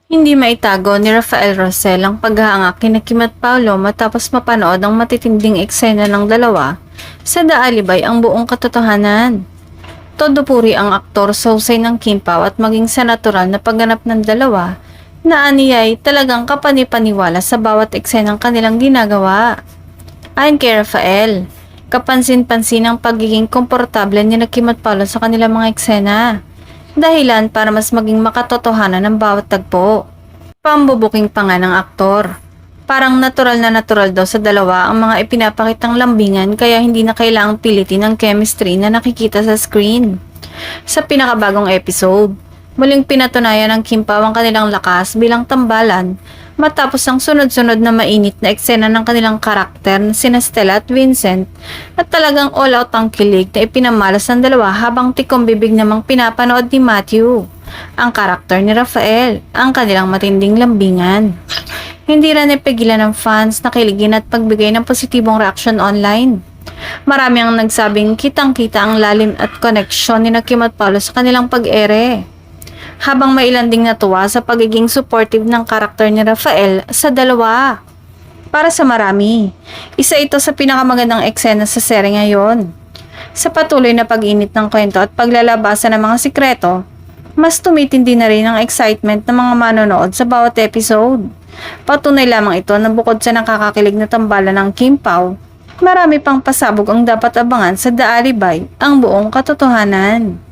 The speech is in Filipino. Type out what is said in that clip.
Hindi maitago ni Rafael Rosel ang paghahanga kina Kim at Paolo matapos mapanood ang matitinding eksena ng dalawa sa Daalibay ang buong katotohanan. Todo puri ang aktor sa husay ng Kim Pao at maging sa natural na pagganap ng dalawa na aniyay talagang kapanipaniwala sa bawat eksenang kanilang ginagawa. Ayon kay Rafael, kapansin-pansin ang pagiging komportable ni na Kim at Paolo sa kanilang mga eksena. Dahilan para mas maging makatotohanan ng bawat tagpo. Pambubuking pa nga ng aktor. Parang natural na natural daw sa dalawa ang mga ipinapakitang lambingan kaya hindi na kailangang pilitin ang chemistry na nakikita sa screen. Sa pinakabagong episode, muling pinatunayan ng Kim Pao ang kanilang lakas bilang tambalan matapos ang sunod-sunod na mainit na eksena ng kanilang karakter na sina Stella at Vincent at talagang all out ang kilig na ipinamalas ng dalawa habang tikom-bibig namang pinapanood ni Matthew, ang karakter ni Rafael, ang kanilang matinding lambingan. Hindi rin ipigilan ng fans na kiligin at pagbigay ng positibong reaksyon online. Marami ang nagsabing kitang-kita ang lalim at koneksyon ni Kim at Paolo sa kanilang pag-ere. Habang may ilan ding natuwa sa pagiging supportive ng karakter ni Rafael sa dalawa. Para sa marami, isa ito sa pinakamagandang eksena sa serye ngayon. Sa patuloy na pag-init ng kwento at paglalabasan ng mga sikreto, mas tumitindi na rin ang excitement ng mga manonood sa bawat episode. Patunay lamang ito na bukod sa nakakakilig na tambalan ng Kim Pao, marami pang pasabog ang dapat abangan sa Daalibay, ang buong katotohanan.